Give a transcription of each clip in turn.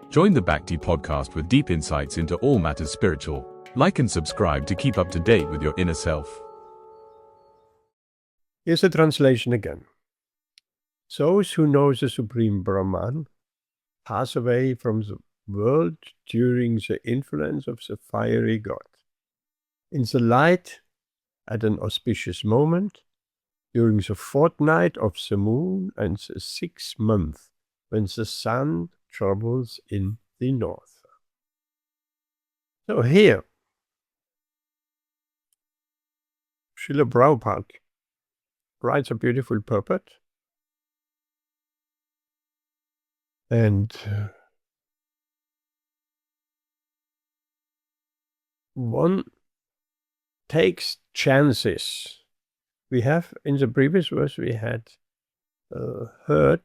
Join the Bhakti podcast with deep insights into all matters spiritual. Like and subscribe to keep up to date with your inner self. Here's the translation again. Those who know the Supreme Brahman pass away from the world during the influence of the fiery God. In the light, at an auspicious moment, during the fortnight of the moon and the 6th month, when the sun troubles in the north. So here, Srila Prabhupada writes a beautiful purport, and one takes chances. We have, in the previous verse, we had heard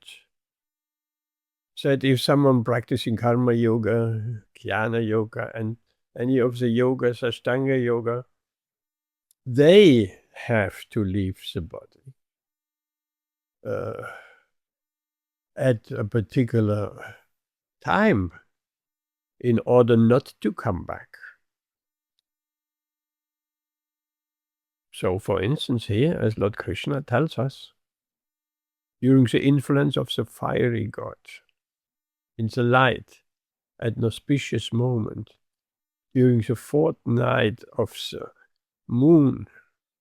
that if someone practicing karma yoga, jnana yoga, and any of the yogas, ashtanga yoga, they have to leave the body at a particular time in order not to come back. So, for instance, here, as Lord Krishna tells us, during the influence of the fiery God, in the light, at an auspicious moment, during the fortnight of the moon,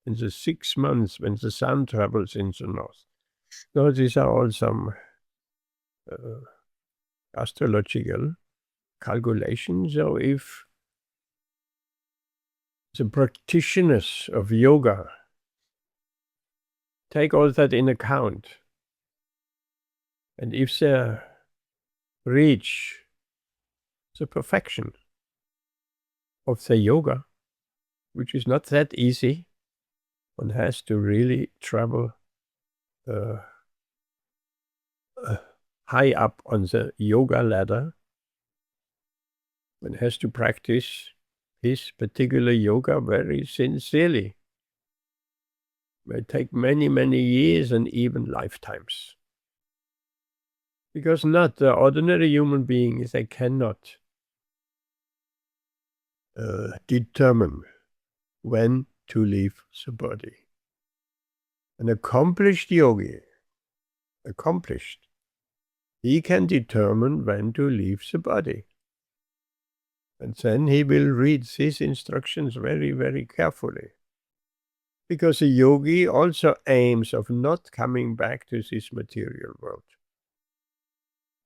in the 6 months when the sun travels in the north. So these are all some astrological calculations. So if the practitioners of yoga take all that in account, and if they reach the perfection of the yoga, which is not that easy, one has to really travel high up on the yoga ladder. One has to practice his particular yoga very sincerely. It may take many, many years and even lifetimes. Because not the ordinary human beings, they cannot determine when to leave the body. An accomplished yogi, he can determine when to leave the body. And then he will read these instructions very, very carefully. Because a yogi also aims of not coming back to this material world.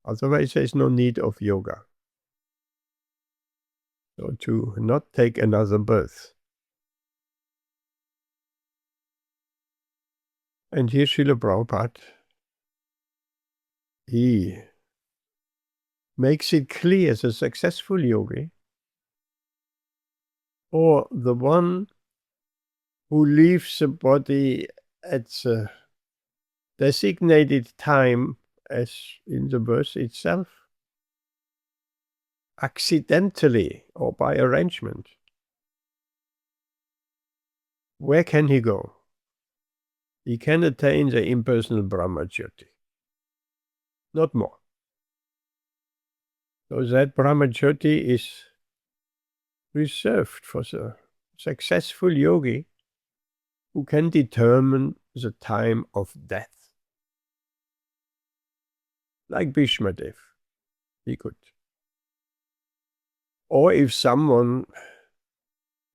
Otherwise, there is no need of yoga. So to not take another birth. And here Srila Prabhupada, he makes it clear the successful yogi, or the one who leaves the body at the designated time, as in the verse itself, accidentally or by arrangement. Where can he go? He can attain the impersonal brahma-jyoti. Not more. So that brahma-jyoti is reserved for the successful yogi who can determine the time of death. Like Bhishma Dev, he could. Or if someone,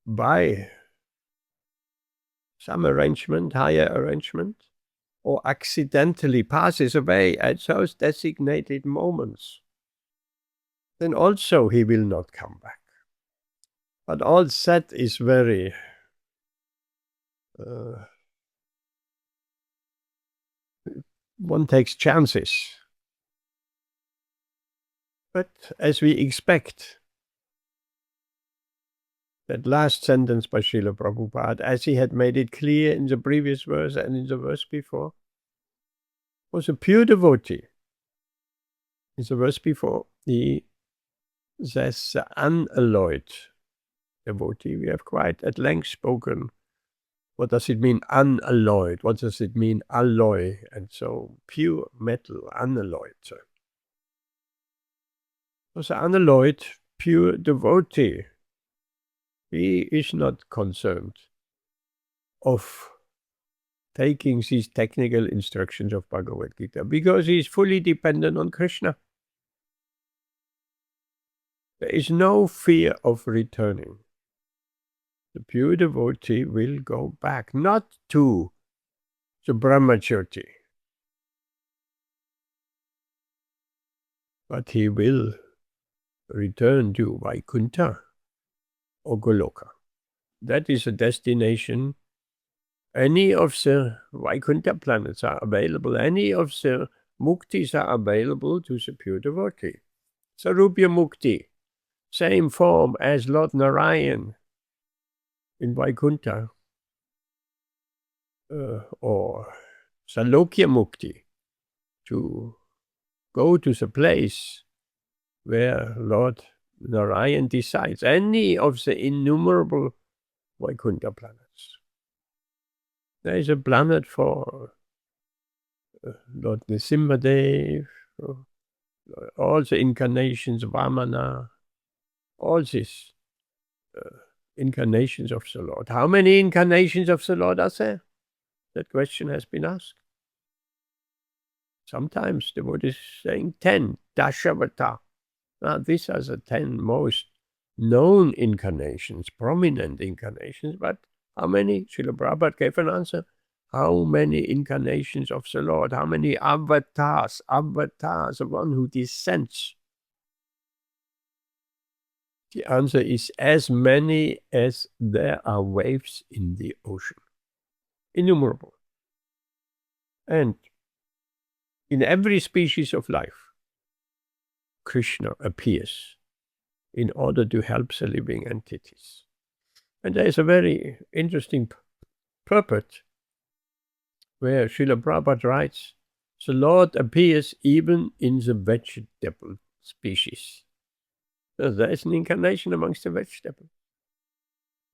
by some arrangement, higher arrangement, or accidentally passes away at those designated moments, then also he will not come back. But all that is very one takes chances. But as we expect, that last sentence by Srila Prabhupada, as he had made it clear in the previous verse and in the verse before, was a pure devotee. In the verse before, he says the unalloyed devotee. We have quite at length spoken. What does it mean, unalloyed? What does it mean, alloy? And so, pure metal, unalloyed. was an unalloyed, pure devotee. He is not concerned of taking these technical instructions of Bhagavad Gītā because he is fully dependent on Krishna. There is no fear of returning. The pure devotee will go back, not to the Brahma-jyoti, but he will return to Vaikuntha or Goloka. That is a destination. Any of the Vaikuntha planets are available. Any of the muktis are available to the pure devotee. Sarupya Mukti, same form as Lord Narayan in Vaikuntha, or Salokya Mukti, to go to the place where Lord Narayan decides. Any of the innumerable Vaikuntha planets. There is a planet for Lord Nrsimhadev, all the incarnations of Vamana, all these incarnations of the Lord. How many incarnations of the Lord are there? That question has been asked. Sometimes the Buddha is saying 10, Dashavata. Now, these are the 10 most known incarnations, prominent incarnations, but how many? Srila Prabhupada gave an answer. How many incarnations of the Lord? How many avatars? Avatars, the one who descends. The answer is as many as there are waves in the ocean. Innumerable. And in every species of life, Krishna appears in order to help the living entities. And there is a very interesting purport where Srila Prabhupada writes, the Lord appears even in the vegetable species. So there is an incarnation amongst the vegetables.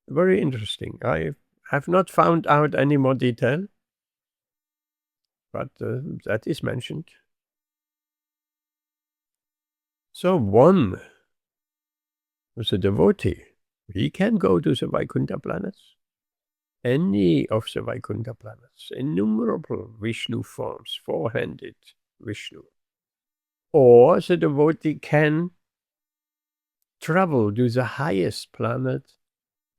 Very interesting. I have not found out any more detail, but that is mentioned. So one was a devotee. He can go to the Vaikuntha planets. Any of the Vaikuntha planets. Innumerable Vishnu forms, four-handed Vishnu. Or the devotee can travel to the highest planet,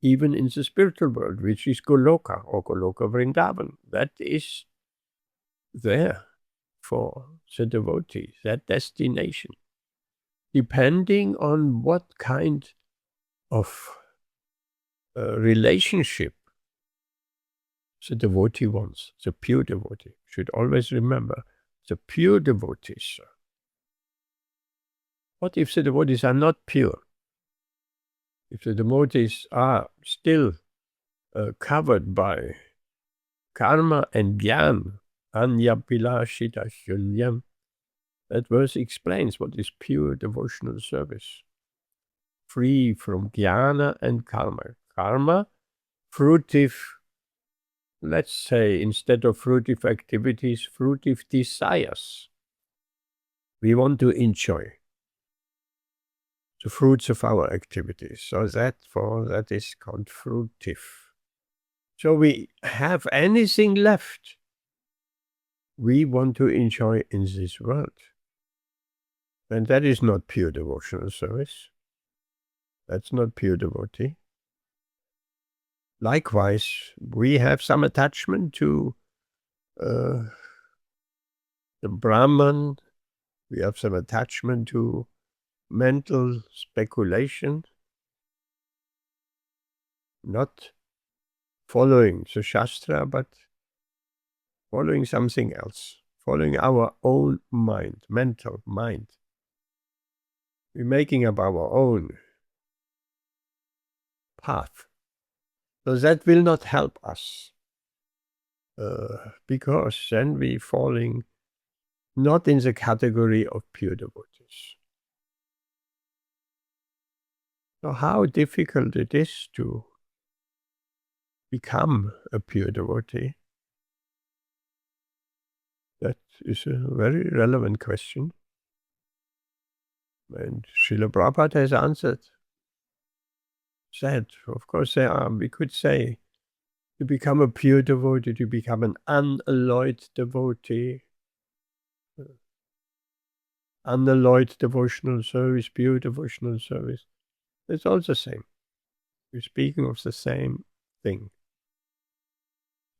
even in the spiritual world, which is Goloka or Goloka Vrindavan. That is there for the devotee, that destination, depending on what kind of relationship the devotee wants, the pure devotee. Should always remember, the pure devotees. What if the devotees are not pure? If the devotees are still covered by karma and jnana, anyapilashita shunyam, that verse explains what is pure devotional service. Free from jnana and karma. Karma, fruitive, let's say, instead of fruitive activities, fruitive desires. We want to enjoy the fruits of our activities. So that is called fruitive. So we have anything left we want to enjoy in this world. And that is not pure devotional service. That's not pure devotee. Likewise, we have some attachment to the Brahman. We have some attachment to mental speculation, not following the Shastra, but following something else, following our own mind, mental mind. We're making up our own path. So that will not help us, because then we're falling not in the category of pure devotees. So how difficult it is to become a pure devotee? That is a very relevant question. And Srila Prabhupada has answered, said, of course there are, we could say, to become a pure devotee, to become an unalloyed devotee, unalloyed devotional service, pure devotional service. It's all the same. We're speaking of the same thing.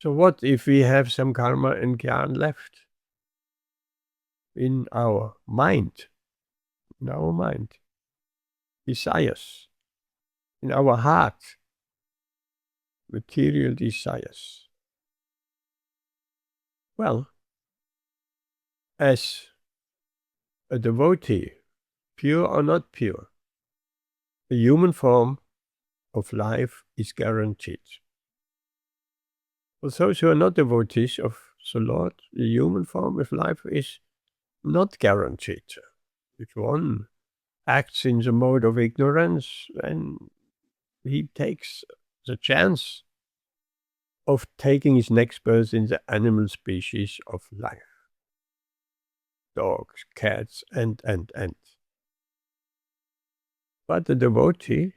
So what if we have some karma and jnana left in our mind, desires, in our heart, material desires? Well, as a devotee, pure or not pure, the human form of life is guaranteed. For those who are not devotees of the Lord, the human form of life is not guaranteed. If one acts in the mode of ignorance, then he takes the chance of taking his next birth in the animal species of life. Dogs, cats, and. But the devotee,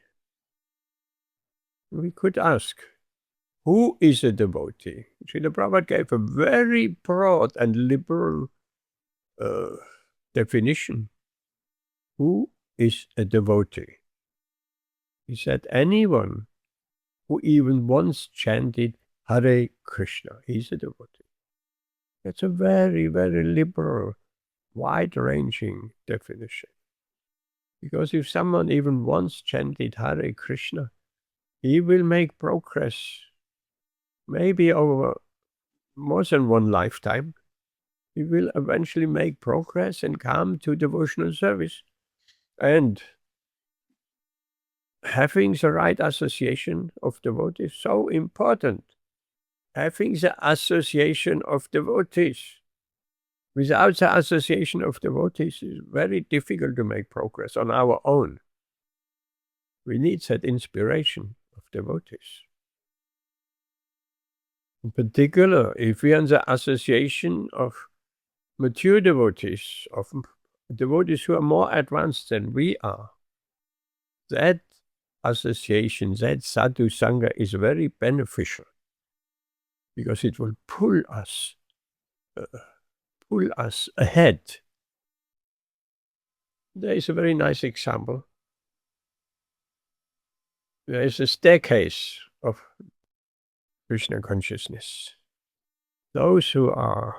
we could ask, who is a devotee? Srila Prabhupada gave a very broad and liberal definition. Who is a devotee? He said, anyone who even once chanted Hare Krishna, he's a devotee. That's a very, very liberal, wide-ranging definition. Because if someone even once chanted Hare Krishna, he will make progress, maybe over more than one lifetime. He will eventually make progress and come to devotional service. And having the right association of devotees, so important. Having the association of devotees. Without the association of devotees, it's very difficult to make progress on our own. We need that inspiration of devotees. In particular, if we are in the association of mature devotees, of devotees who are more advanced than we are, that association, that sadhu sangha is very beneficial because it will pull us ahead. There is a very nice example. There is a staircase of Krishna consciousness. Those who are,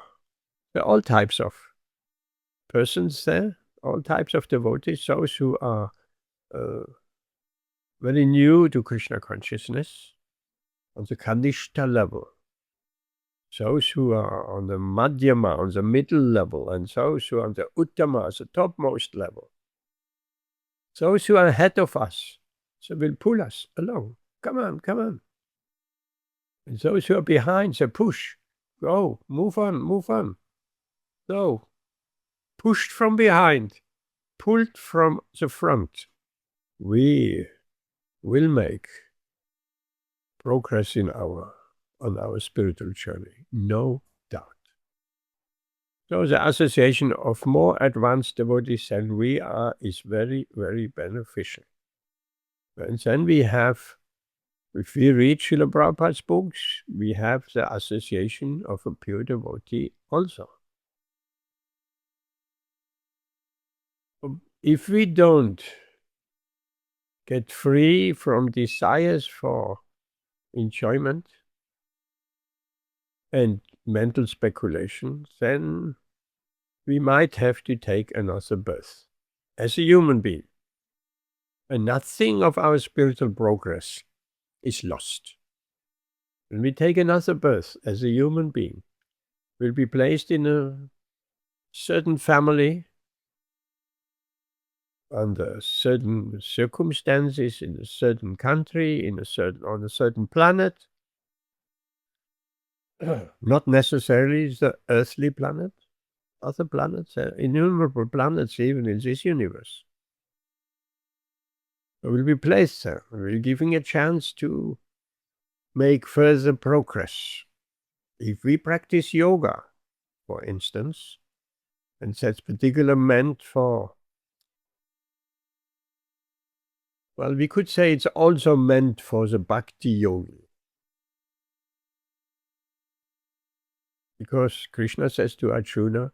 there are all types of persons there, all types of devotees, those who are very new to Krishna consciousness on the Kanishta level, those who are on the Madhyama, on the middle level, and those who are on the Uttama, the topmost level. Those who are ahead of us, so will pull us along. Come on, come on. And those who are behind, they push. Go, move on, move on. So, pushed from behind, pulled from the front, we will make progress on our spiritual journey, no doubt. So the association of more advanced devotees than we are is very, very beneficial. And then we have, if we read Srila Prabhupada's books, we have the association of a pure devotee also. If we don't get free from desires for enjoyment and mental speculation, then we might have to take another birth as a human being. And nothing of our spiritual progress is lost. When we take another birth as a human being, we'll be placed in a certain family, under certain circumstances, in a certain country, on a certain planet. Not necessarily the earthly planet. Other planets, innumerable planets even in this universe. We'll be placed there. We're giving a chance to make further progress. If we practice yoga, for instance, and that's particularly meant for Well, we could say it's also meant for the bhakti yogi. Because Krishna says to Arjuna,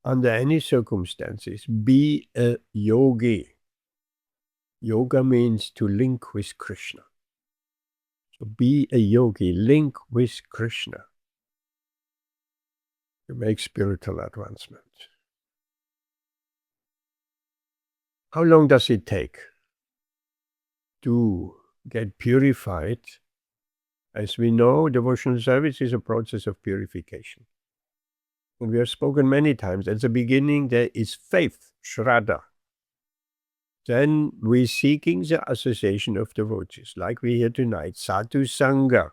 under any circumstances, be a yogi. Yoga means to link with Krishna. So be a yogi, link with Krishna to make spiritual advancement. How long does it take to get purified? As we know, devotional service is a process of purification. And we have spoken many times, at the beginning there is faith, shraddha. Then we're seeking the association of devotees, like we hear tonight, sadhu sangha,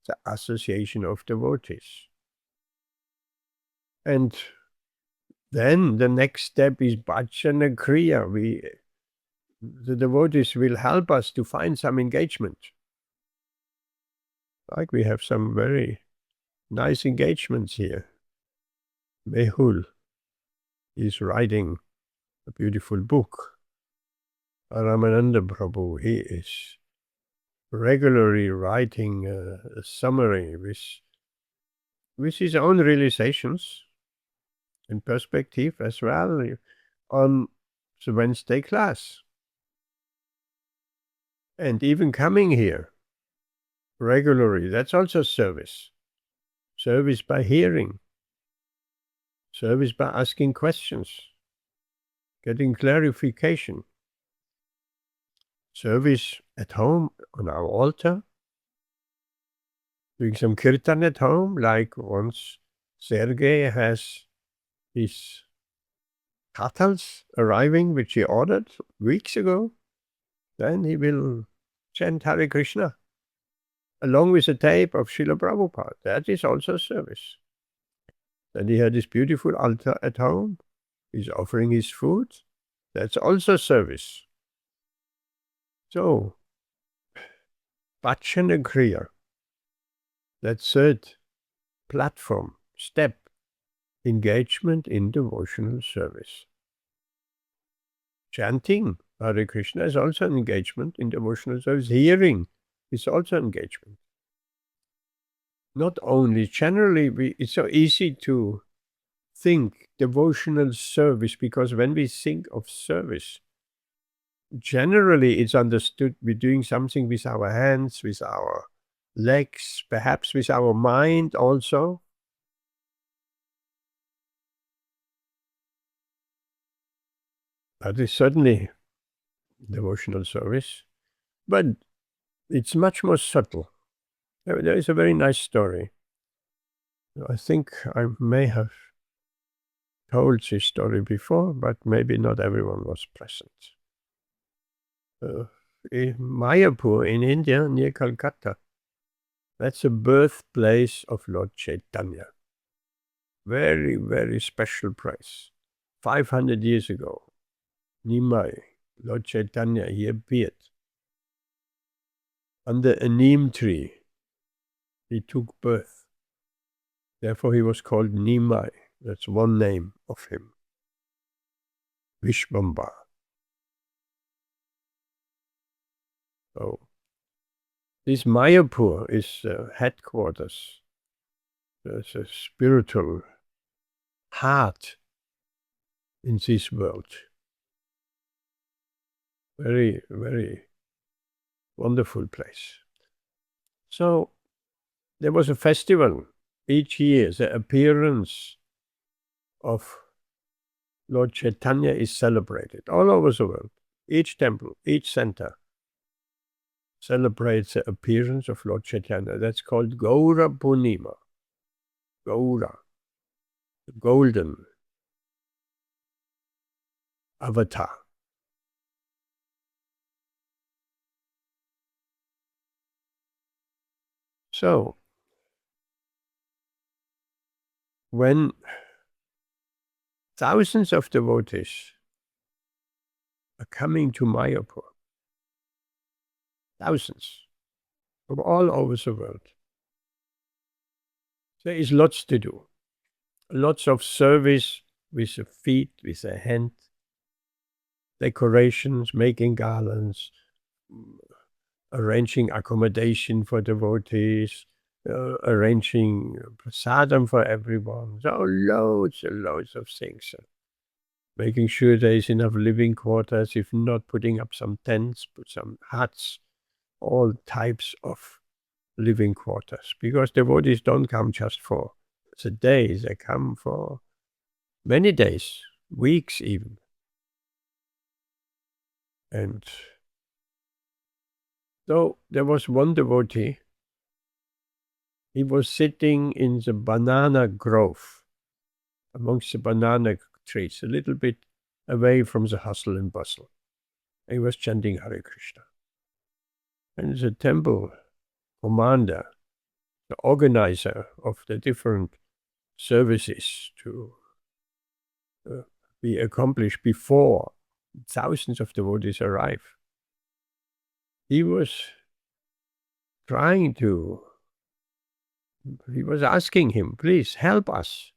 the association of devotees. And then the next step is bhajana kriya. The devotees will help us to find some engagement. Like we have some very nice engagements here. Mehul is writing a beautiful book. Ramananda Prabhu, he is regularly writing a summary with his own realizations and perspective as well on the Wednesday class. And even coming here regularly, that's also service. Service by hearing. Service by asking questions. Getting clarification. Service at home on our altar. Doing some kirtan at home, like once Sergei has his tatars arriving, which he ordered weeks ago. Then he will chant Hare Krishna along with a tape of Srila Prabhupada. That is also service. Then he had this beautiful altar at home. He's offering his food. That's also service. So, bhajana kriya, that third platform, step, engagement in devotional service. Chanting Hare Krishna is also an engagement in devotional service. Hearing is also engagement. Not only, generally, it's so easy to think devotional service, because when we think of service, generally it's understood we're doing something with our hands, with our legs, perhaps with our mind also. That is certainly devotional service, but it's much more subtle. There is a very nice story. I think I may have told this story before, but maybe not everyone was present. In Mayapur in India, near Calcutta, that's the birthplace of Lord Chaitanya. Very, very special place. 500 years ago, Nimai, Lord Chaitanya, he appeared under a neem tree. He took birth. Therefore he was called Nimai. That's one name of him. Vishvambara. So, this Mayapur is headquarters. There's a spiritual heart in this world. Very, very wonderful place. So, there was a festival each year. The appearance of Lord Chaitanya is celebrated all over the world. Each temple, each center celebrates the appearance of Lord Chaitanya. That's called Gaura Purnima. Gaura, the golden avatar. So, when thousands of devotees are coming to Mayapur, thousands from all over the world, there is lots to do. Lots of service with the feet, with the hand. decorations, making garlands, arranging accommodation for devotees, arranging prasadam for everyone. So loads and loads of things. Making sure there is enough living quarters, if not putting up some tents, put some huts, all types of living quarters. Because devotees don't come just for the days, they come for many days, weeks even. And so there was one devotee, he was sitting in the banana grove, amongst the banana trees, a little bit away from the hustle and bustle. He was chanting Hare Krishna. And the temple commander, the organizer of the different services to be accomplished before thousands of devotees arrive, he was asking him, please help us.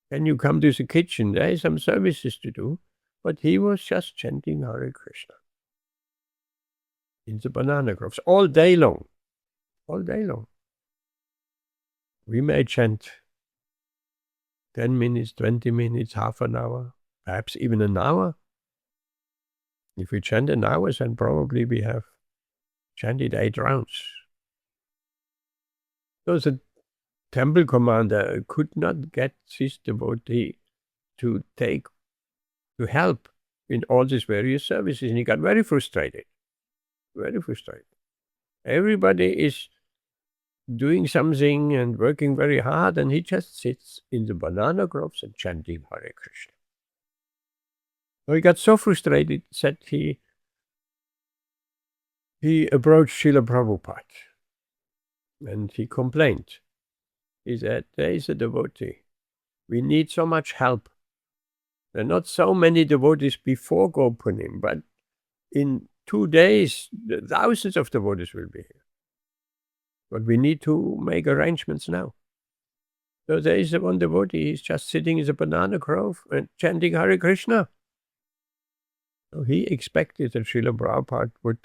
Can you come to the kitchen? There are some services to do. But he was just chanting Hare Krishna in the banana groves all day long. All day long. We may chant 10 minutes, 20 minutes, half an hour, perhaps even an hour. If we chant an hour, then probably we have chanted 8 rounds. So the temple commander could not get this devotee to help in all these various services, and he got very frustrated. Very frustrated. Everybody is doing something and working very hard, and he just sits in the banana groves and chanting Hare Krishna. So he got so frustrated that he approached Srila Prabhupada and he complained. He said, there is a devotee. We need so much help. There are not so many devotees before Gopunim, but in 2 days, thousands of devotees will be here. But we need to make arrangements now. So there is one devotee, he's just sitting in the banana grove and chanting Hare Krishna. So he expected that Srila Prabhupada would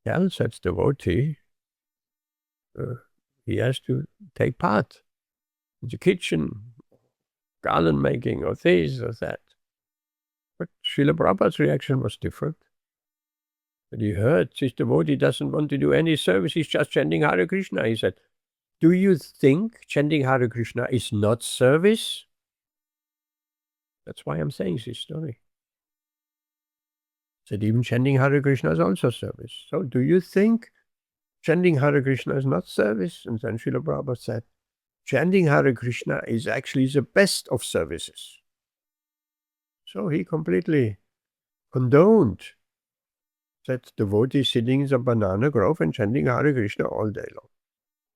tell such devotee he has to take part in the kitchen, garland making, or this or that. But Srila Prabhupada's reaction was different. But he heard this devotee doesn't want to do any service, he's just chanting Hare Krishna. He said, do you think chanting Hare Krishna is not service? That's why I'm saying this story. He said, even chanting Hare Krishna is also service. So do you think chanting Hare Krishna is not service? And then Srila Prabhupada said, chanting Hare Krishna is actually the best of services. So he completely condoned that devotee sitting in the banana grove and chanting Hare Krishna all day long.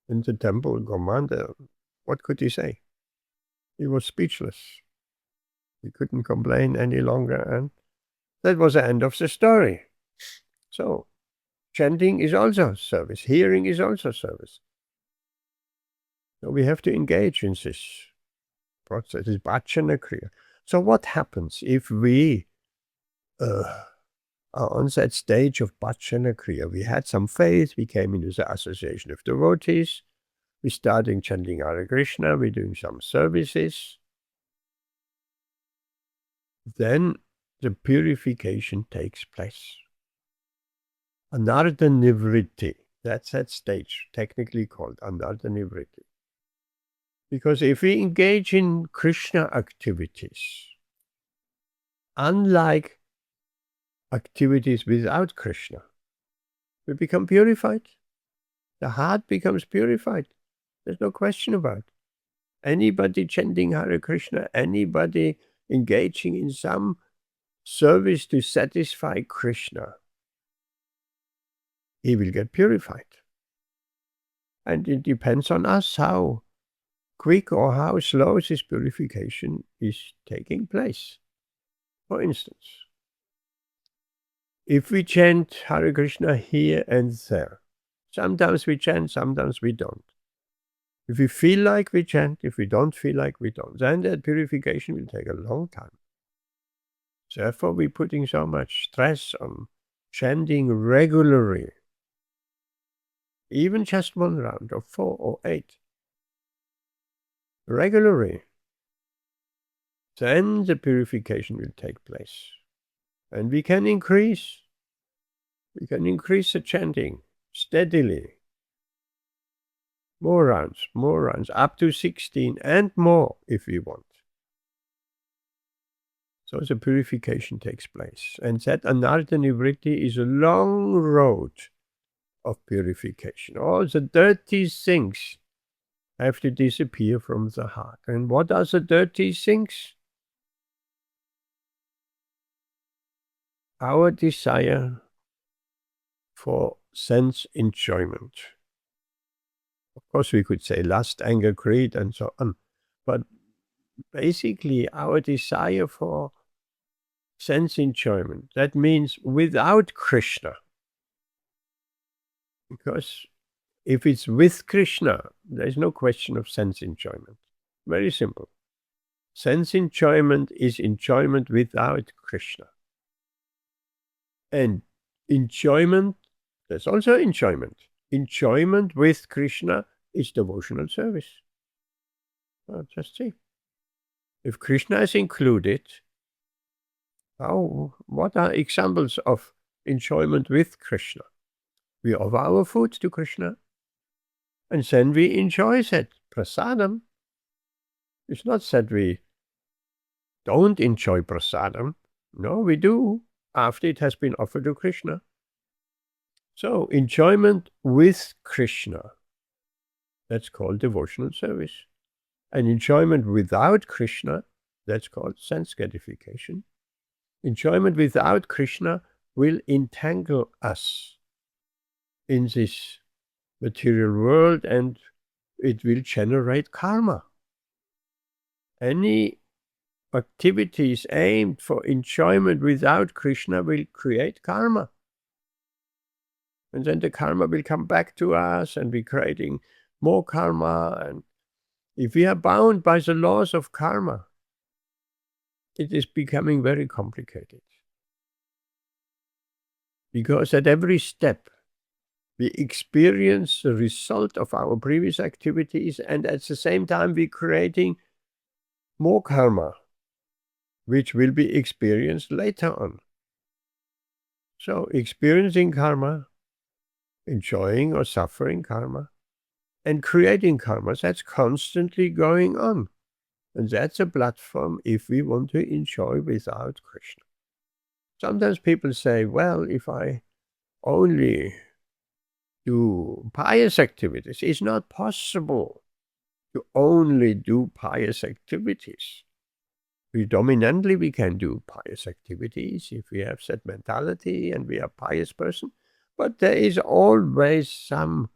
And the temple commander, what could he say? He was speechless. He couldn't complain any longer, and that was the end of the story. So, chanting is also service. Hearing is also service. So we have to engage in this process, this bhajana kriya. So what happens if we are on that stage of bhajana kriya? We had some faith, we came into the association of devotees, we started chanting Hare Krishna, we're doing some services. Then the purification takes place. Anartha nivritti, that's that stage, technically called anartha nivritti. Because if we engage in Krishna activities, unlike activities without Krishna, we become purified. The heart becomes purified. There's no question about it. Anybody chanting Hare Krishna, anybody engaging in some service to satisfy Krishna, he will get purified. And it depends on us how quick or how slow this purification is taking place. For instance, if we chant Hare Krishna here and there, sometimes we chant, sometimes we don't. If we feel like we chant, if we don't feel like we don't, then that purification will take a long time. Therefore, we're putting so much stress on chanting regularly, even just 1 round or 4 or 8, regularly. Then the purification will take place. And we can increase the chanting steadily. More rounds, up to 16 and more if we want. So the purification takes place. And that anartha nivritti is a long road of purification. All the dirty things have to disappear from the heart. And what are the dirty things? Our desire for sense enjoyment. Of course, we could say lust, anger, greed, and so on. But basically, our desire for sense enjoyment, that means without Krishna. Because if it's with Krishna, there's no question of sense enjoyment. Very simple. Sense enjoyment is enjoyment without Krishna. And enjoyment, there's also enjoyment. Enjoyment with Krishna is devotional service. Well, just see. If Krishna is included, what are examples of enjoyment with Krishna? We offer our food to Krishna, and then we enjoy that prasadam. It's not that we don't enjoy prasadam. No, we do, after it has been offered to Krishna. So, enjoyment with Krishna, that's called devotional service. And enjoyment without Krishna, that's called sense gratification. Enjoyment without Krishna will entangle us in this material world, and it will generate karma. Any activities aimed for enjoyment without Krishna will create karma. And then the karma will come back to us, and we're creating more karma. And if we are bound by the laws of karma, it is becoming very complicated. Because at every step, we experience the result of our previous activities, and at the same time, we're creating more karma, which will be experienced later on. So, experiencing karma, enjoying or suffering karma, and creating karma, that's constantly going on. And that's a platform if we want to enjoy without Krishna. Sometimes people say, well, if I only do pious activities, it's not possible to only do pious activities. Predominantly, we can do pious activities if we have that mentality and we are a pious person. But there is always some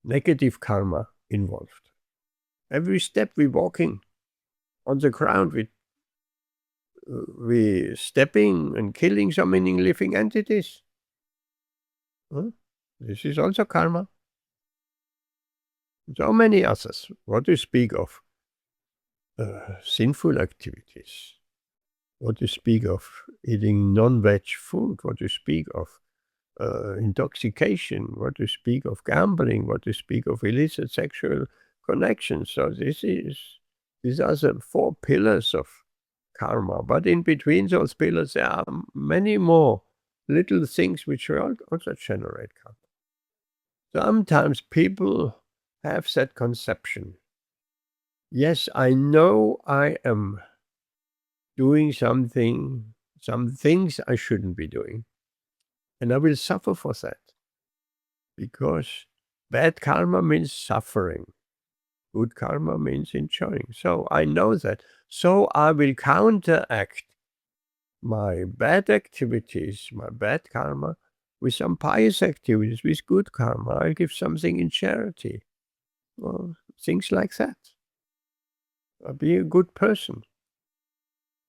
negative karma involved. Every step we're walking on the ground, we're stepping and killing so many living entities. This is also karma. So many others. What to speak of sinful activities? What to speak of eating non-veg food? What to speak of intoxication? What to speak of gambling? What to speak of illicit sexual connections? So these are the 4 pillars of karma. But in between those pillars, there are many more little things which will also generate karma. Sometimes people have that conception. Yes, I know I am doing some things I shouldn't be doing. And I will suffer for that. Because bad karma means suffering. Good karma means enjoying. So I know that. So I will counteract my bad activities, my bad karma, with some pious activities, with good karma. I'll give something in charity. Well, things like that. I'll be a good person.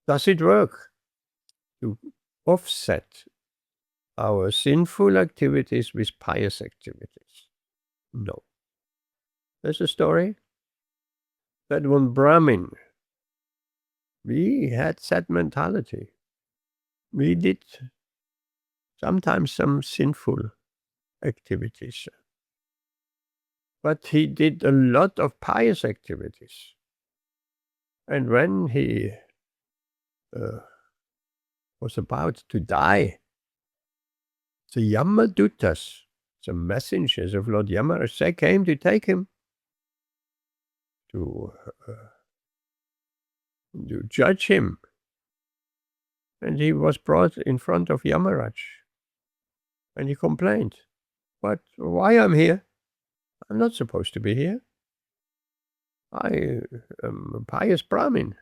Does it work to offset our sinful activities with pious activities? No. There's a story that one Brahmin We had that mentality. We did sometimes some sinful activities. But he did a lot of pious activities. And when he was about to die, the Yamadutas, the messengers of Lord Yamaraj, they came to take him to judge him. And he was brought in front of Yamaraj. And he complained, why I'm here? I'm not supposed to be here. I am a pious Brahmin.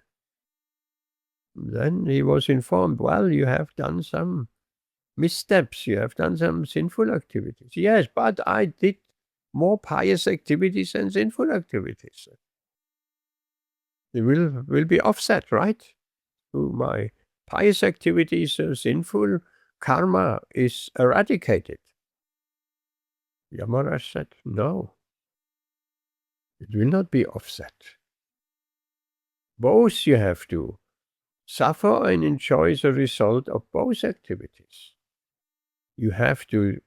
Then he was informed, well, you have done some missteps, you have done some sinful activities. Yes, but I did more pious activities than sinful activities. They will be offset, right? To my pious activities, sinful karma is eradicated. Yamaraj said, no, it will not be offset. Both you have to suffer and enjoy the result of both activities. You have to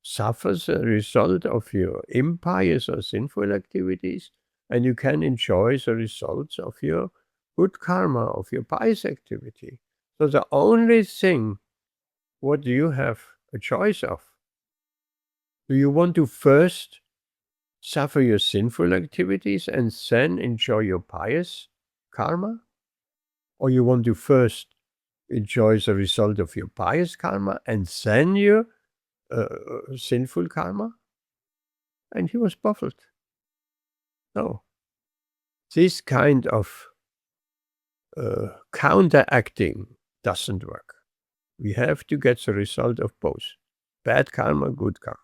suffer the result of your impious or sinful activities, and you can enjoy the results of your good karma, of your pious activity. So the only thing what you have a choice of, do you want to first suffer your sinful activities and then enjoy your pious karma? Or you want to first enjoy the result of your pious karma and then your sinful karma? And he was baffled. No. This kind of counteracting doesn't work. We have to get the result of both. Bad karma, good karma.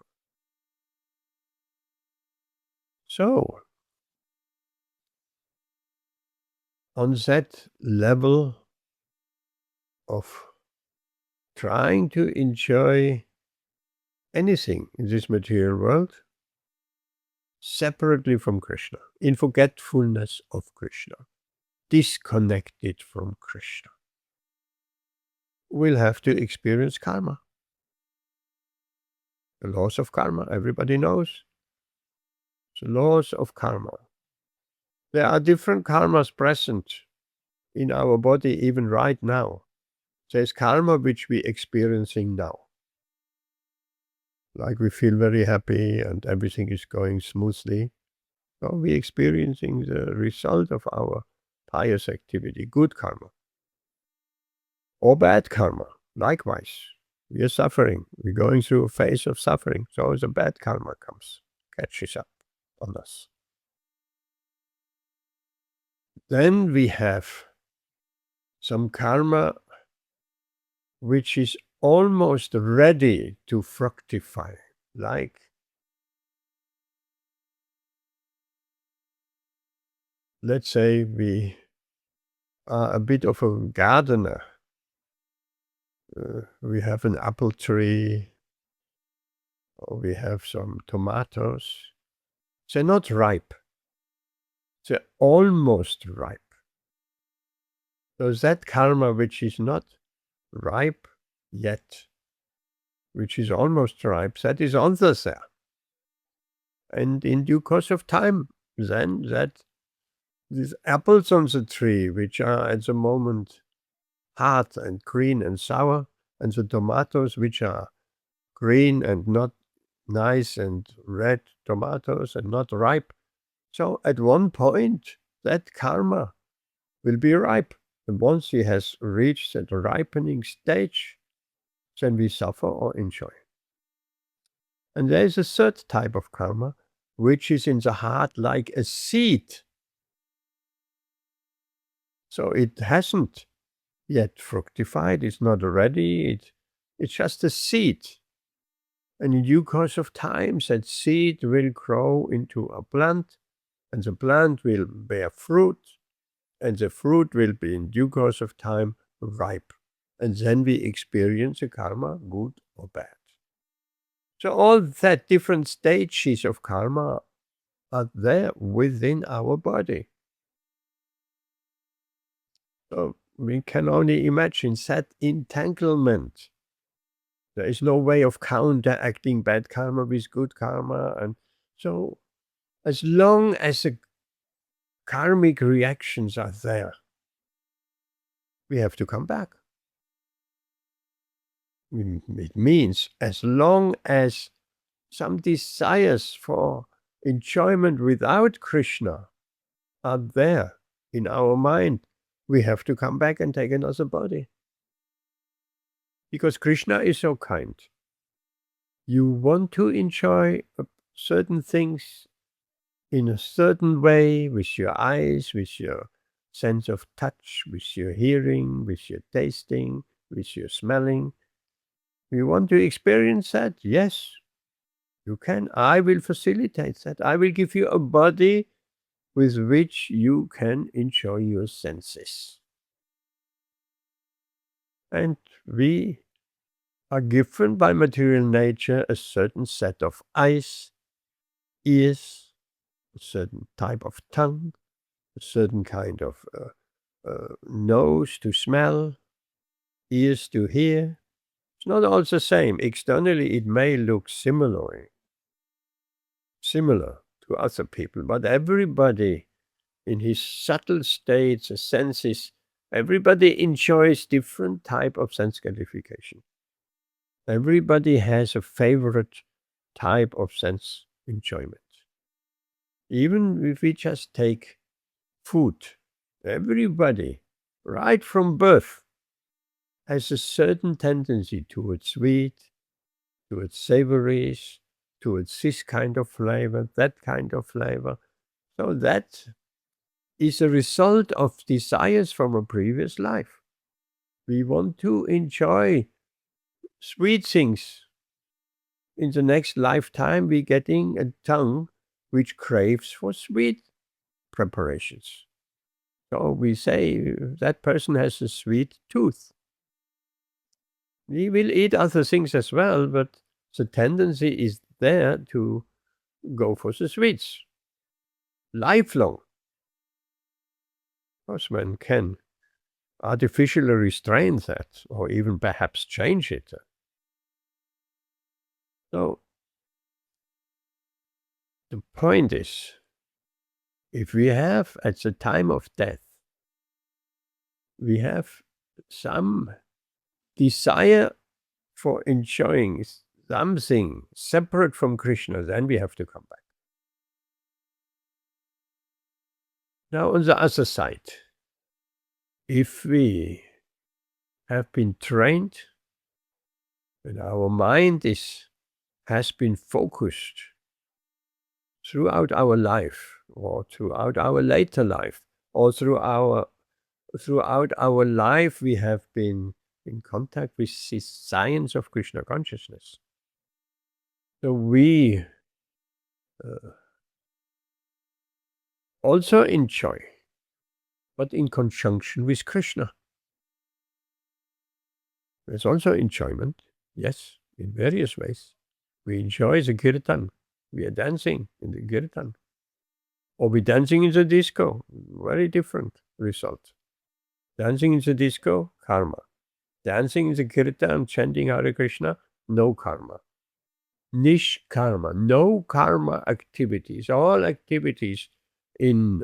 So, on that level of trying to enjoy anything in this material world separately from Krishna, in forgetfulness of Krishna, disconnected from Krishna, we'll have to experience karma. The laws of karma, everybody knows. The laws of karma. There are different karmas present in our body even right now. There's karma which we're experiencing now. Like we feel very happy and everything is going smoothly. So we're experiencing the result of our pious activity, good karma. Or bad karma, likewise. We are suffering. We're going through a phase of suffering. So the bad karma comes, catches up on us. Then we have some karma which is almost ready to fructify, like let's say we are a bit of a gardener. We have an apple tree, or we have some tomatoes. They're not ripe. They're almost ripe. So that karma which is not ripe yet, which is almost ripe, that is also there. And in due course of time, then these apples on the tree, which are at the moment hard and green and sour, and the tomatoes, which are green and not nice and red tomatoes and not ripe. So at one point, that karma will be ripe. And once he has reached that ripening stage, then we suffer or enjoy. And there is a third type of karma, which is in the heart like a seed. So it hasn't yet fructified, it's not ready, it's just a seed. And in due course of time, that seed will grow into a plant, and the plant will bear fruit, and the fruit will be in due course of time ripe. And then we experience a karma, good or bad. So all that different stages of karma are there within our body. So we can only imagine that entanglement. There is no way of counteracting bad karma with good karma. And so as long as the karmic reactions are there, we have to come back. It means as long as some desires for enjoyment without Krishna are there in our mind, we have to come back and take another body. Because Krishna is so kind. You want to enjoy certain things in a certain way, with your eyes, with your sense of touch, with your hearing, with your tasting, with your smelling. You want to experience that? Yes, you can. I will facilitate that. I will give you a body with which you can enjoy your senses. And we are given by material nature a certain set of eyes, ears, a certain type of tongue, a certain kind of nose to smell, ears to hear. It's not all the same. Externally, it may look similar to other people, but everybody in his subtle states, senses, everybody enjoys different type of sense gratification. Everybody has a favorite type of sense enjoyment. Even if we just take food, everybody, right from birth, has a certain tendency towards sweet, towards savories, towards this kind of flavor, that kind of flavor. So that is a result of desires from a previous life. We want to enjoy sweet things. In the next lifetime, we're getting a tongue which craves for sweet preparations. So we say that person has a sweet tooth. We will eat other things as well, but the tendency is there to go for the sweets. Lifelong. Of course, one can artificially restrain that, or even perhaps change it. So, the point is, if we have at the time of death, we have some desire for enjoying something separate from Krishna, then we have to come back. Now, on the other side, if we have been trained and our mind has been focused throughout our life, or throughout our later life, or throughout our life, we have been in contact with this science of Krishna consciousness. So we also enjoy, but in conjunction with Krishna. There's also enjoyment, yes, in various ways. We enjoy the kirtan. We are dancing in the kirtan. Or we're dancing in the disco. Very different result. Dancing in the disco, karma. Dancing in the kirtan, chanting Hare Krishna, no karma. Nish-karma, no karma activities. All activities in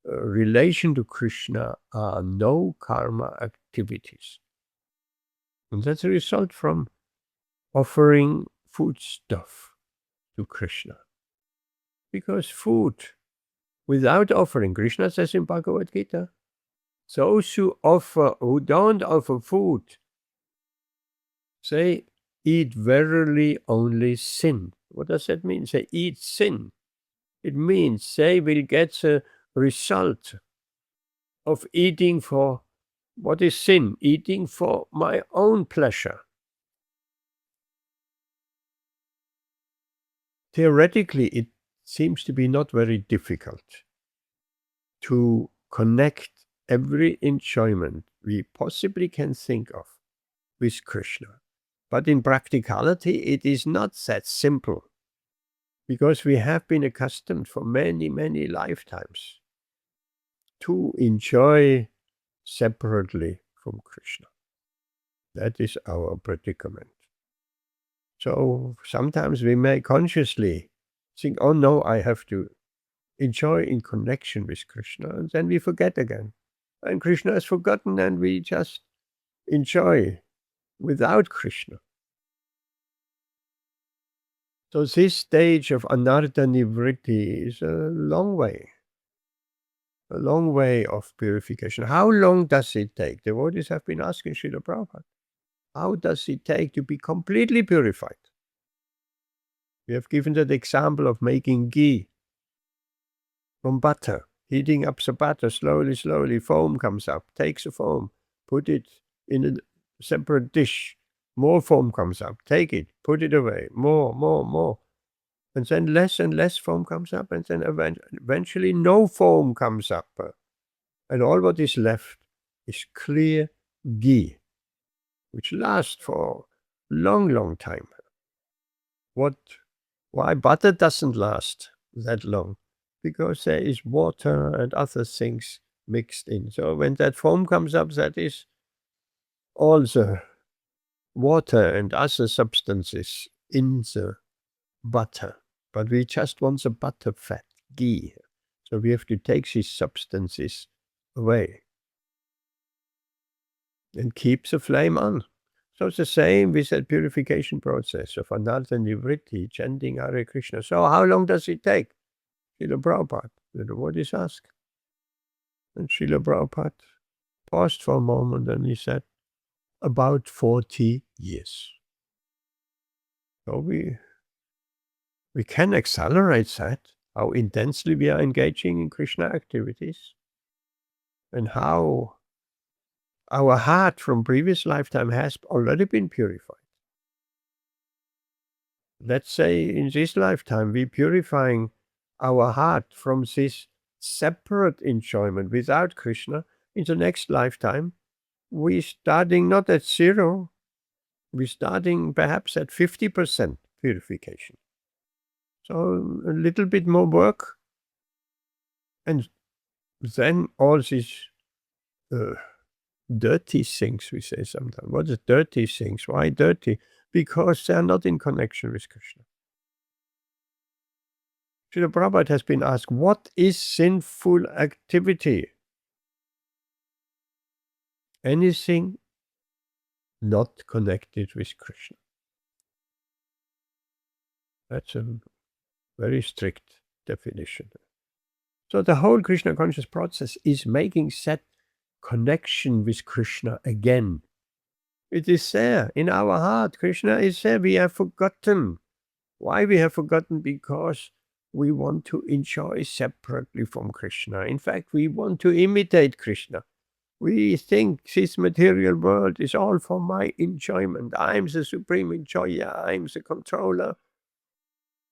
relation to Krishna are no karma activities. And that's a result from offering foodstuff to Krishna. Because food, without offering, Krishna says in Bhagavad Gītā, those who don't offer food, they eat verily only sin. What does that mean? They eat sin. It means they will get the result of eating for, what is sin? Eating for my own pleasure. Theoretically, it seems to be not very difficult to connect every enjoyment we possibly can think of with Krishna. But in practicality, it is not that simple, because we have been accustomed for many, many lifetimes to enjoy separately from Krishna. That is our predicament. So sometimes we may consciously think, oh no, I have to enjoy in connection with Krishna, and then we forget again. And Krishna is forgotten and we just enjoy without Krishna. So this stage of anartha nivritti is a long way of purification. How long does it take? Devotees have been asking Srila Prabhupada, how does it take to be completely purified? We have given that example of making ghee from butter, heating up the butter slowly, foam comes up, takes the foam, put it in a separate dish, more foam comes up, take it, put it away, more. And then less and less foam comes up, and then eventually no foam comes up. And all what is left is clear ghee, which lasts for a long time. Why butter doesn't last that long? Because there is water and other things mixed in. So when that foam comes up, that is all the water and other substances in the butter. But we just want the butter fat, ghee. So we have to take these substances away and keep the flame on. So it's the same with that purification process of anartha nivritti, chanting Hare Krishna. So how long does it take? Srila Prabhupada, the devotees ask. And Srila Prabhupada paused for a moment and he said, about 40 years. So we can accelerate that, how intensely we are engaging in Krishna activities, and how our heart from previous lifetime has already been purified. Let's say in this lifetime we're purifying our heart from this separate enjoyment without Krishna. In the next lifetime, we're starting not at 0, we're starting perhaps at 50% purification. So a little bit more work, and then all these dirty things, we say sometimes. What is dirty things? Why dirty? Because they are not in connection with Krishna. Srila Prabhupada has been asked, what is sinful activity? Anything not connected with Krishna. That's a very strict definition. So the whole Krishna conscious process is making that connection with Krishna again. It is there in our heart. Krishna is there. We have forgotten. Why we have forgotten? Because we want to enjoy separately from Krishna. In fact, we want to imitate Krishna. We think this material world is all for my enjoyment. I'm the supreme enjoyer. I'm the controller.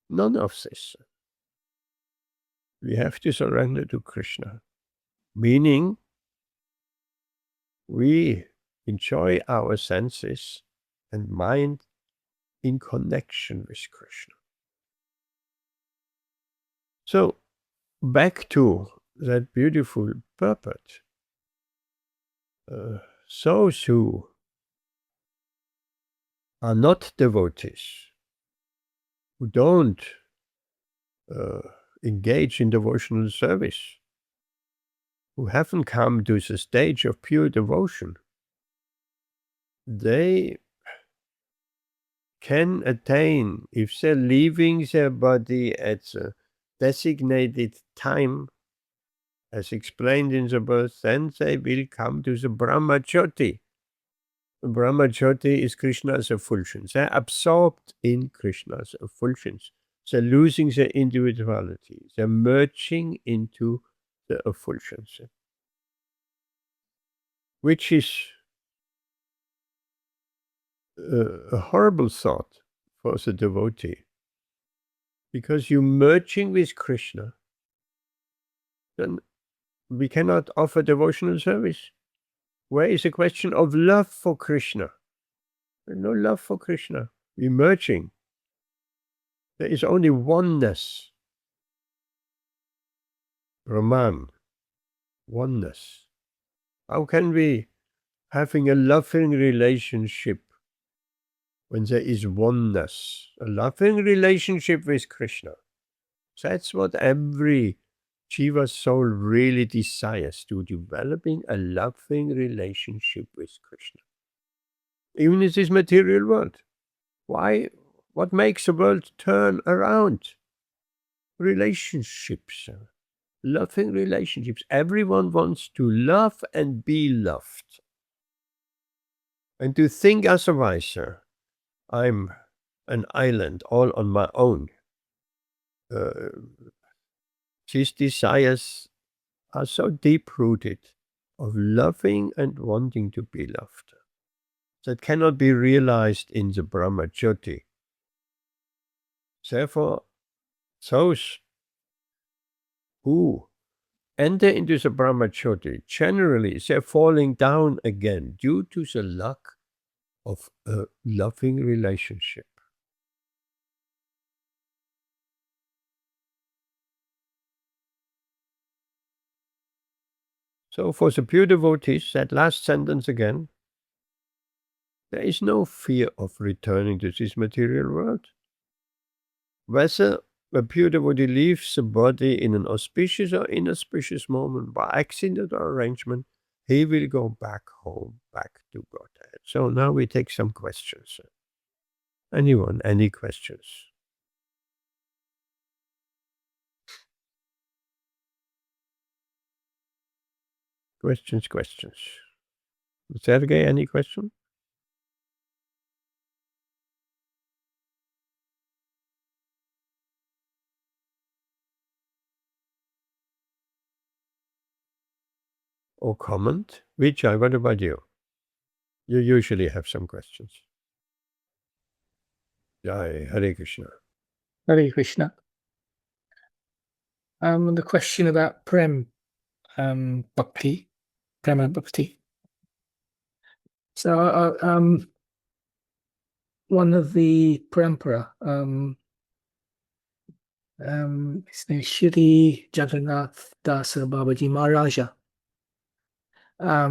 None of this. We have to surrender to Krishna. Meaning, we enjoy our senses and mind in connection with Krishna. So, back to that beautiful purport. Those who are not devotees, who don't engage in devotional service, who haven't come to the stage of pure devotion, they can attain, if they're leaving their body at the designated time, as explained in the verse, then they will come to the brahma-jyoti. The brahma-jyoti is Krishna's effulgence. They're absorbed in Krishna's effulgence. They're losing their individuality. They're merging into the effulgence, which is a horrible thought for the devotee, because you're merging with Krishna, then we cannot offer devotional service. Where is the question of love for Krishna? There's no love for Krishna. We're merging. There is only oneness. Brahman, oneness. How can we having a loving relationship when there is oneness, a loving relationship with Krishna? That's what every Jiva soul really desires, to developing a loving relationship with Krishna. Even in this material world. Why? What makes the world turn around? Relationships. Loving relationships. Everyone wants to love and be loved. And to think otherwise, I'm an island all on my own. These desires are so deep-rooted of loving and wanting to be loved that cannot be realized in the Brahma jyoti. Therefore, those who enter into the Brahma jyoti, generally they're falling down again due to the lack of a loving relationship. So for the pure devotees, that last sentence again, there is no fear of returning to this material world. Whether a pure devotee leaves the body in an auspicious or inauspicious moment, by accident or arrangement, he will go back home, back to Godhead. So now we take some questions. Anyone, any questions? Questions. Sergey, any question? Or comment? Vijay, what about you? You usually have some questions. Jai, Hare Krishna. Hare Krishna. The question about bhakti, prema bhakti. So, one of the parampara, his name is Shri Jagannath Dasa Babaji Maharaja. I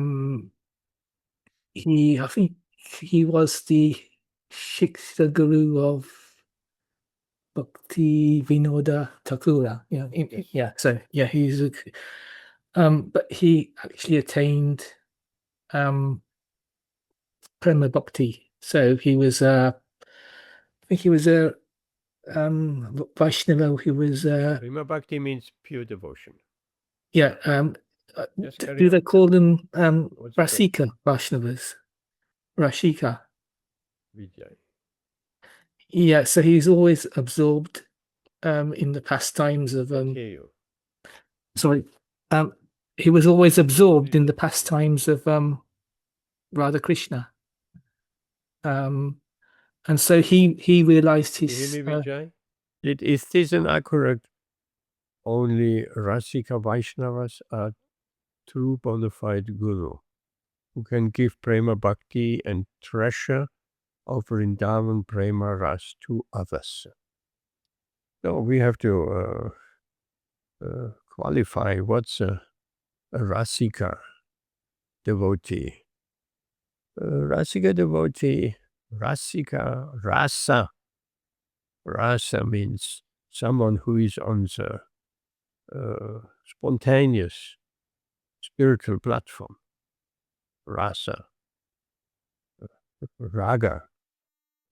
think he was the sixth guru of Bhakti Vinoda Thakura. He's but he actually attained prema bhakti. So he was I think he was a Vaishnava. He was Prema bhakti means pure devotion. Yeah. Do they call them Rasika Vaishnavas? Rasika. Vijay. Yeah, so he's always absorbed in the pastimes of he was always absorbed in the pastimes of Radha Krishna. And so he realized his Is this an accurate? Only Rasika Vaishnavas are true bona fide guru who can give prema bhakti and treasure of Vrindavan prema ras to others. So we have to qualify what's a Rasika devotee. Rasika devotee, Rasika, rasa. Rasa means someone who is on the spontaneous spiritual platform. Rasa. Raga.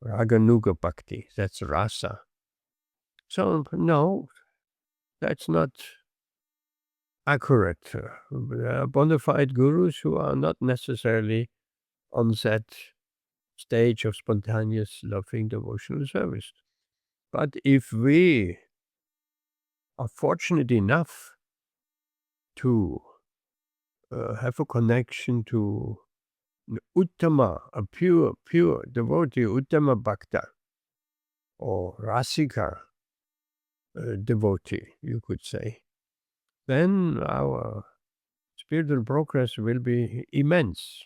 Raganuga bhakti. That's rasa. So, no, that's not accurate. There are bona fide gurus who are not necessarily on that stage of spontaneous loving devotional service. But if we are fortunate enough to have a connection to Uttama, a pure devotee, Uttama Bhakta, or Rasika devotee, you could say, then our spiritual progress will be immense.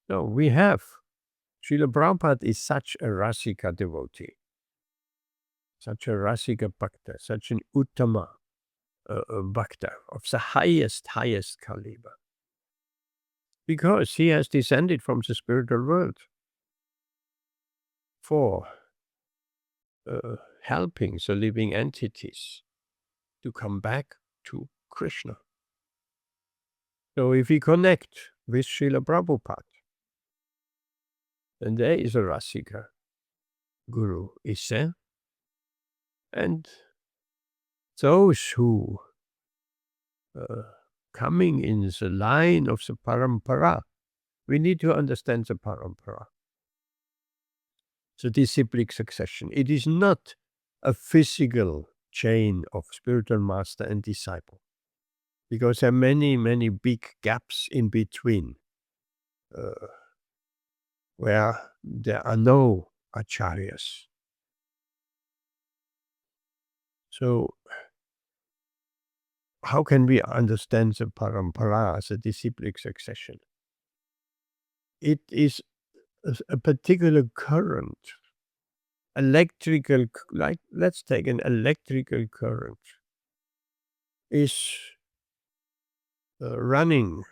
So we have, Srila Prabhupada is such a Rasika devotee, such a Rasika Bhakta, such an Uttama Bhakta of the highest caliber. because he has descended from the spiritual world for helping the living entities to come back to Krishna. So if we connect with Srila Prabhupada, then there is a Rasika Guru is there. And those who coming in the line of the Parampara, we need to understand the Parampara. The disciplic succession. It is not a physical chain of spiritual master and disciple, because there are many, many big gaps in between where there are no acharyas. So how can we understand the Parampara as a disciplic succession? It is a particular current, electrical, like let's take an electrical current, is running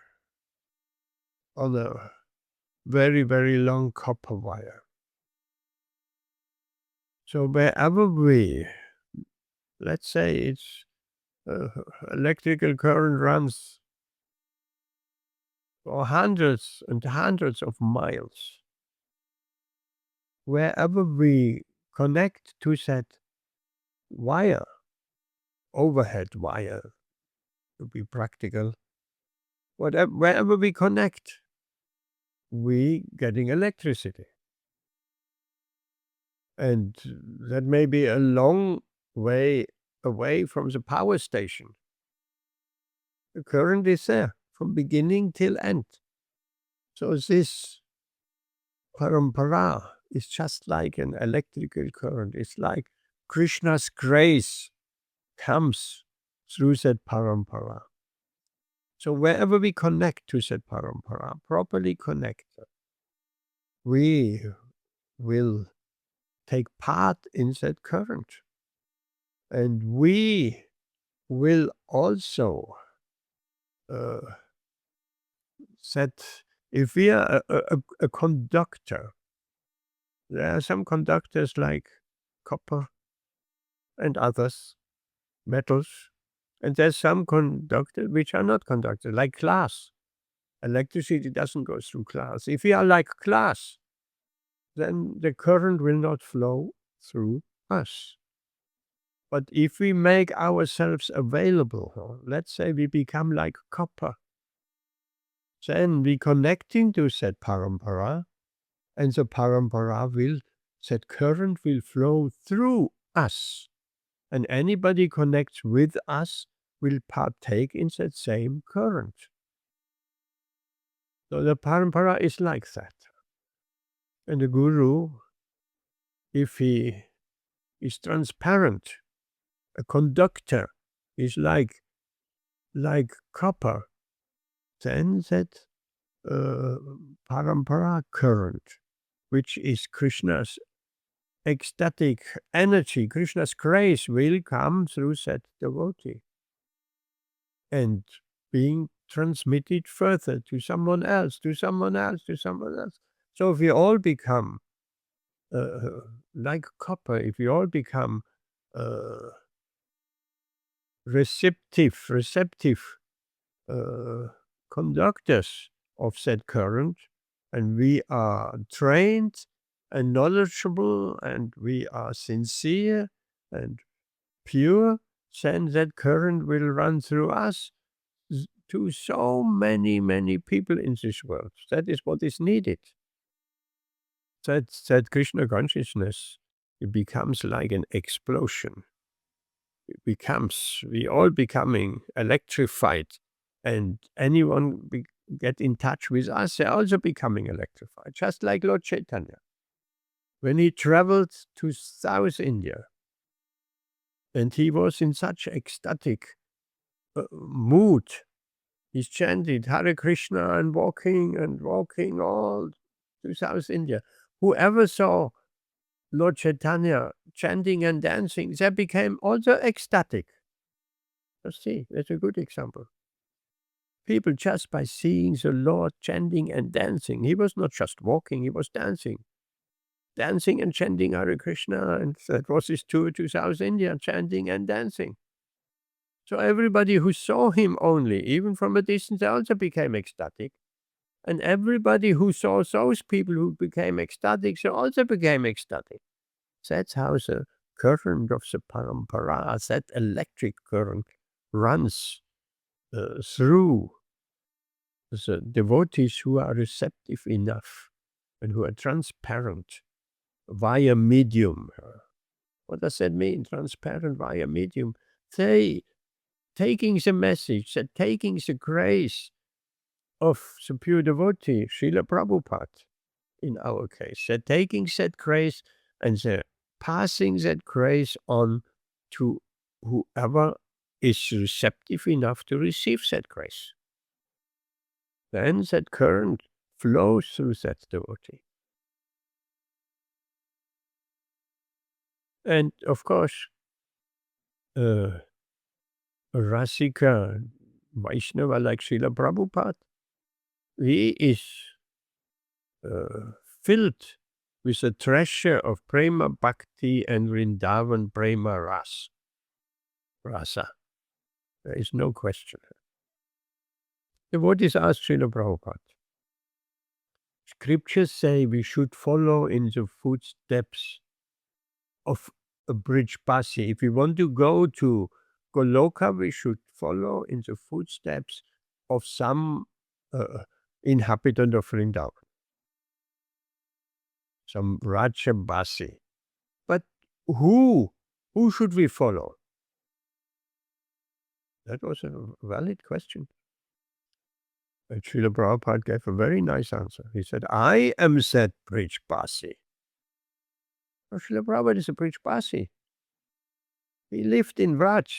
on a very, very long copper wire. So wherever we, let's say it's electrical current runs for hundreds and hundreds of miles, wherever we connect to that wire, overhead wire, to be practical, wherever we connect, we getting electricity. And that may be a long way away from the power station. The current is there from beginning till end. So this Parampara is just like an electrical current. It's like Krishna's grace comes through that Parampara. So wherever we connect to that Parampara, properly connected, we will take part in that current. And we will also if we are a conductor, there are some conductors like copper and others, metals, and there's some conductors which are not conductors, like glass. Electricity doesn't go through glass. If we are like glass, then the current will not flow through us. But if we make ourselves available, let's say we become like copper, then we connecting to that Parampara, and the Parampara that current will flow through us. And anybody connects with us will partake in that same current. So the Parampara is like that. And the Guru, if he is transparent, a conductor is like copper, then that Parampara current, which is Krishna's ecstatic energy, Krishna's grace, will come through that devotee and being transmitted further to someone else, to someone else, to someone else. So if we all become like copper, if we all become receptive conductors of that current, and we are trained and knowledgeable, and we are sincere and pure, then that current will run through us to so many, many people in this world. That is what is needed. That Krishna consciousness, it becomes like an explosion. We all becoming electrified, and anyone get in touch with us, they're also becoming electrified, just like Lord Chaitanya. When he traveled to South India, and he was in such ecstatic mood, he chanted Hare Krishna and walking all to South India. Whoever saw Lord Chaitanya chanting and dancing, they became also ecstatic. You see, that's a good example. people just by seeing the Lord chanting and dancing. He was not just walking, he was dancing. Dancing and chanting Hare Krishna, and that was his tour to South India, chanting and dancing. So everybody who saw him only, even from a distance, also became ecstatic. And everybody who saw those people who became ecstatic, they also became ecstatic. That's how the current of the Parampara, that electric current, runs through the devotees who are receptive enough and who are transparent via medium. What does that mean, transparent via medium? They taking the message, they're taking the grace of the pure devotee, Srila Prabhupada, in our case. They're taking that grace and they're passing that grace on to whoever is receptive enough to receive that grace. Then that current flows through that devotee. And of course, Rasika Vaishnava like Srila Prabhupada, he is filled with a treasure of prema bhakti and Vrindavan prema rasa. There is no question. Devotees ask Srila Prabhupada. Scriptures say we should follow in the footsteps of a Brijbasi. If we want to go to Goloka, we should follow in the footsteps of some inhabitant of Vrindavan, some Rajabasi. But who should we follow? That was a valid question. And Srila Prabhupada gave a very nice answer. He said, I am said Brijbasi. Oh, Srila Prabhupada is a Brijbasi. He lived in Vraj.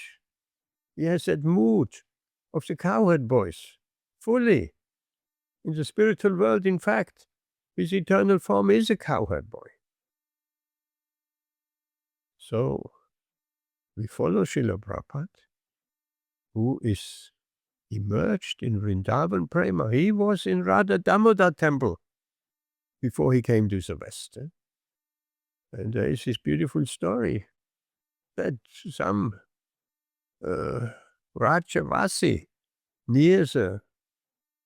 He has that mood of the cowherd boys, fully. In the spiritual world, in fact, his eternal form is a cowherd boy. So, we follow Srila Prabhupada, who is emerged in Vrindavan Prema. He was in Radha Damodar temple before he came to the West. And there is this beautiful story that some Rajavasi near the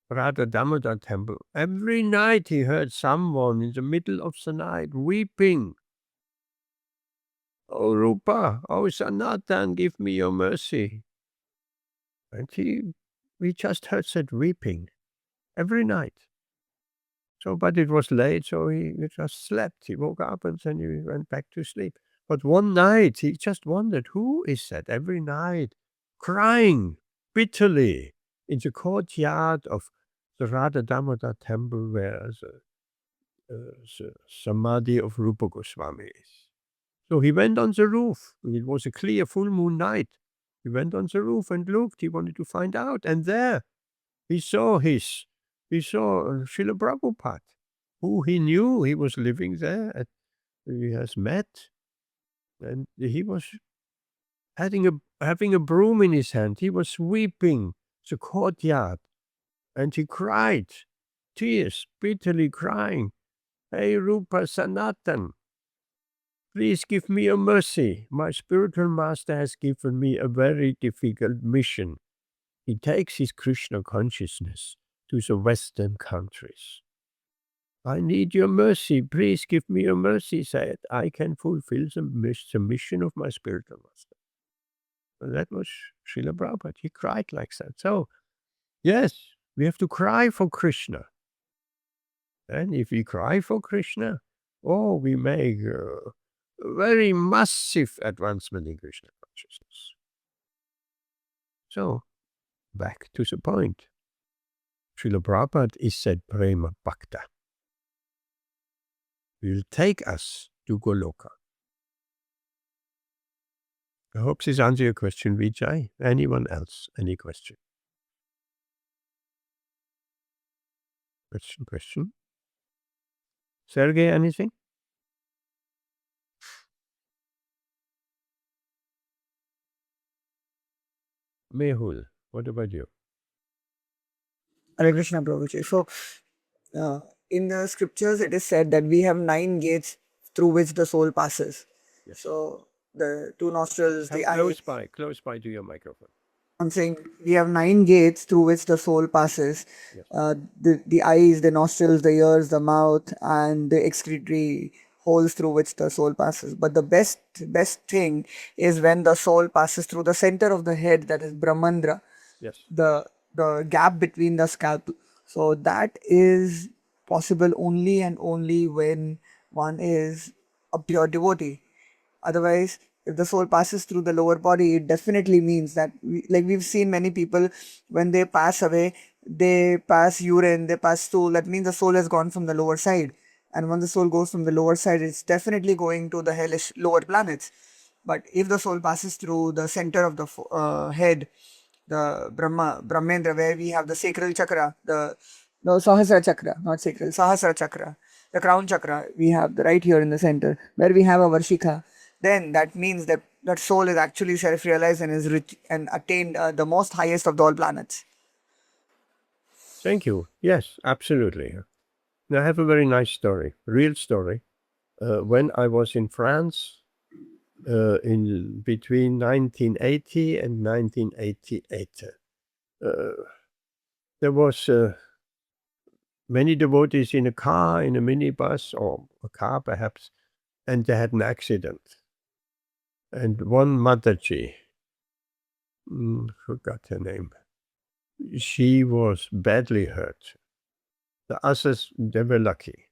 Radha Damodar temple, every night he heard someone in the middle of the night weeping. Oh Rupa, oh Sanatan, give me your mercy. And we just heard that weeping every night. So, but it was late, so he just slept. He woke up and then he went back to sleep. But one night he just wondered, who is that every night crying bitterly in the courtyard of the Radha Damodar temple where the Samadhi of Rupa Goswami is. So he went on the roof. It was a clear full moon night. He went on the roof and looked. He wanted to find out. And there he saw Srila Prabhupada, who he knew. He was living there. He has met. And he was having a broom in his hand. He was sweeping the courtyard. And he cried, tears, bitterly crying, Hey Rupa Sanatan, please give me a mercy. My spiritual master has given me a very difficult mission. He takes his Krishna consciousness to the Western countries. I need your mercy. Please give me your mercy, so that I can fulfill the mission of my spiritual master. And that was Srila Prabhupada. He cried like that. So, yes, we have to cry for Krishna. And if we cry for Krishna, we make a very massive advancement in Krishna consciousness. So, back to the point. Srila Prabhupada is said Prema Bhakta. Will take us to Goloka. I hope this answers your question, Vijay. Anyone else? Any question? Question? Sergey, anything? Mehul, what about you? Hare Krishna Prabhuji. So, in the scriptures, it is said that we have 9 gates through which the soul passes. Yes. So, the 2 nostrils, Come the eye. close by to your microphone. I'm saying we have 9 gates through which the soul passes. Yes. The eyes, the nostrils, the ears, the mouth, and the excretory holes through which the soul passes. But the best thing is when the soul passes through the center of the head, that is Brahmandra, Yes. the gap between the scalp. So that is possible only and only when one is a pure devotee. Otherwise, if the soul passes through the lower body, it definitely means that, we've seen many people, when they pass away, they pass urine, they pass stool. That means the soul has gone from the lower side. And when the soul goes from the lower side, it's definitely going to the hellish lower planets. But if the soul passes through the center of the head, the Brahmendra, where we have the sacral chakra, the Sahasrara chakra, not sacral, Sahasrara chakra, the Crown Chakra, we have right here in the center, where we have our Shikha, then that means that that soul is actually self-realized and is rich and attained the most highest of all planets. Thank you. Yes, absolutely. Now, I have a very nice story, real story. When I was in France, in between 1980 and 1988, there was many devotees in a car, in a minibus, or a car perhaps, and they had an accident. And one Mataji, forgot her name, she was badly hurt. The others, they were lucky.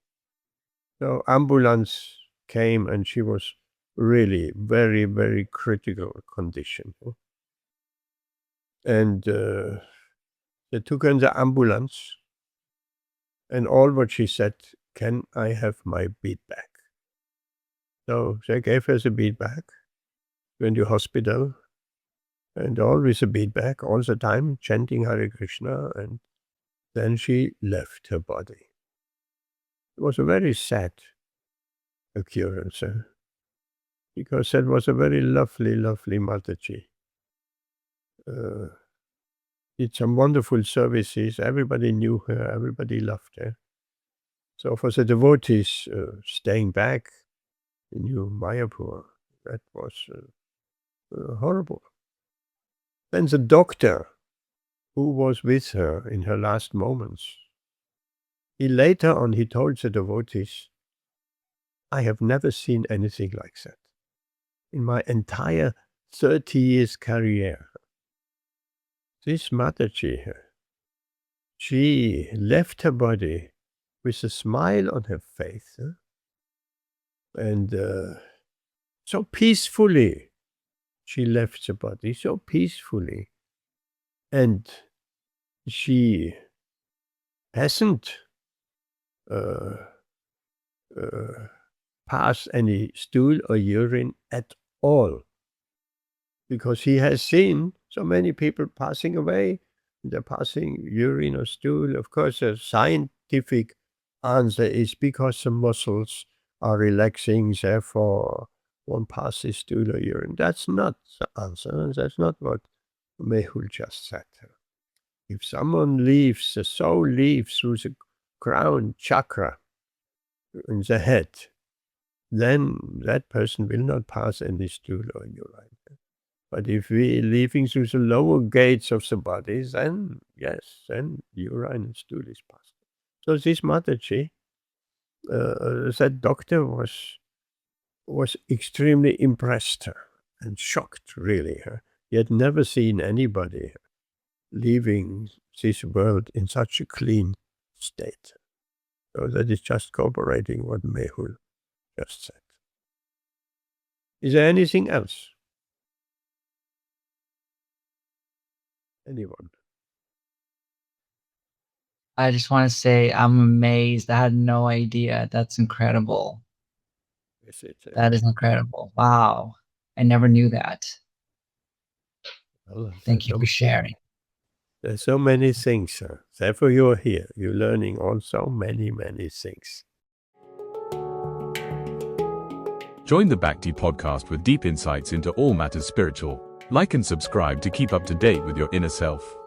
So ambulance came and she was really very, very critical condition. And they took her in the ambulance, and all what she said, can I have my bead back? So they gave her the bead back, went to hospital, and always a bead back, all the time, chanting Hare Krishna, and then she left her body. It was a very sad occurrence, because that was a very lovely, lovely Mataji. Did some wonderful services. Everybody knew her. Everybody loved her. So for the devotees staying back in New Mayapur, that was horrible. Then the doctor who was with her in her last moments, he told the devotees, I have never seen anything like that in my entire 30 years career. This Mataji, she left her body with a smile on her face, and so peacefully she left the body, so peacefully. And she hasn't passed any stool or urine at all, because he has seen so many people passing away. They're passing urine or stool. Of course, the scientific answer is because the muscles are relaxing, therefore one passes stool or urine. That's not the answer. That's not what Mehul just said. If someone leaves, the soul leaves through the Crown Chakra in the head, then that person will not pass any stool or urine. But if we are leaving through the lower gates of the body, then yes, then urine and stool is passed. So this Mataji, that doctor was extremely impressed and shocked, really. He had never seen anybody leaving this world in such a clean state. So that is just corroborating what Mehul just said. Is there anything else? Anyone? I just want to say I'm amazed. I had no idea. That's incredible. Yes, that is incredible. Wow. I never knew that. Well, Thank you for sharing. There's so many things. Therefore you're here. You're learning also many, many things. Join the Bhakti podcast with deep insights into all matters spiritual. Like and subscribe to keep up to date with your inner self.